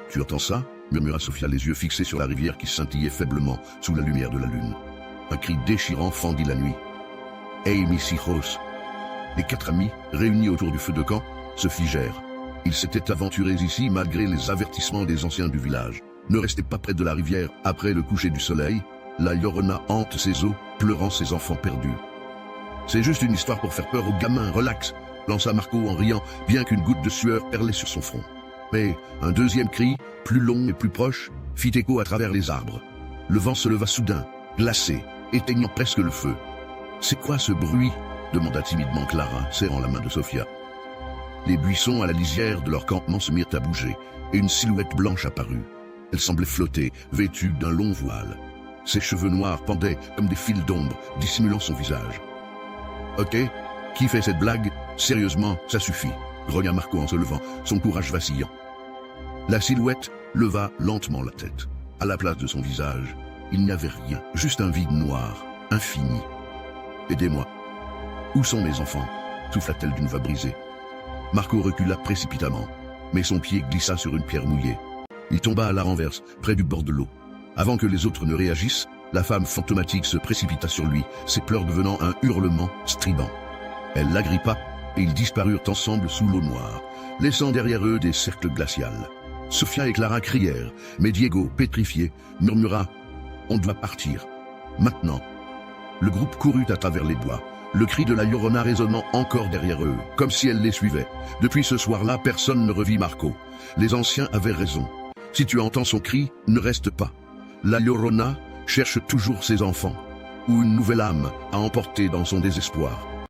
Tu entends ça? Murmura Sophia, les yeux fixés sur la rivière qui scintillait faiblement sous la lumière de la lune. Un cri déchirant fendit la nuit. « Hey, mis hijos !» Les 4 amis, réunis autour du feu de camp, se figèrent. Ils s'étaient aventurés ici malgré les avertissements des anciens du village. Ne restez pas près de la rivière après le coucher du soleil. La Llorona hante ses eaux, pleurant ses enfants perdus. « C'est juste une histoire pour faire peur aux gamins, relax !» lança Marco en riant, bien qu'une goutte de sueur perlait sur son front. Mais un deuxième cri, plus long et plus proche, fit écho à travers les arbres. Le vent se leva soudain, glacé, éteignant presque le feu. « C'est quoi ce bruit ?» demanda timidement Clara, serrant la main de Sophia. Les buissons à la lisière de leur campement se mirent à bouger, et une silhouette blanche apparut. Elle semblait flotter, vêtue d'un long voile. Ses cheveux noirs pendaient comme des fils d'ombre, dissimulant son visage. « Ok, qui fait cette blague? Sérieusement, ça suffit », grogna Marco en se levant, son courage vacillant. La silhouette leva lentement la tête. À la place de son visage, il n'y avait rien, juste un vide noir, infini. « Aidez-moi. Où sont mes enfants ?» souffla-t-elle d'une voix brisée. Marco recula précipitamment, mais son pied glissa sur une pierre mouillée. Il tomba à la renverse, près du bord de l'eau. Avant que les autres ne réagissent, la femme fantomatique se précipita sur lui, ses pleurs devenant un hurlement strident. Elle l'agrippa, et ils disparurent ensemble sous l'eau noire, laissant derrière eux des cercles glacials. Sophia et Clara crièrent, mais Diego, pétrifié, murmura « On doit partir. Maintenant !» Le groupe courut à travers les bois, le cri de la Llorona résonnant encore derrière eux, comme si elle les suivait. Depuis ce soir-là, personne ne revit Marco. Les anciens avaient raison. Si tu entends son cri, ne reste pas. La Llorona cherche toujours ses enfants, ou une nouvelle âme à emporter dans son désespoir.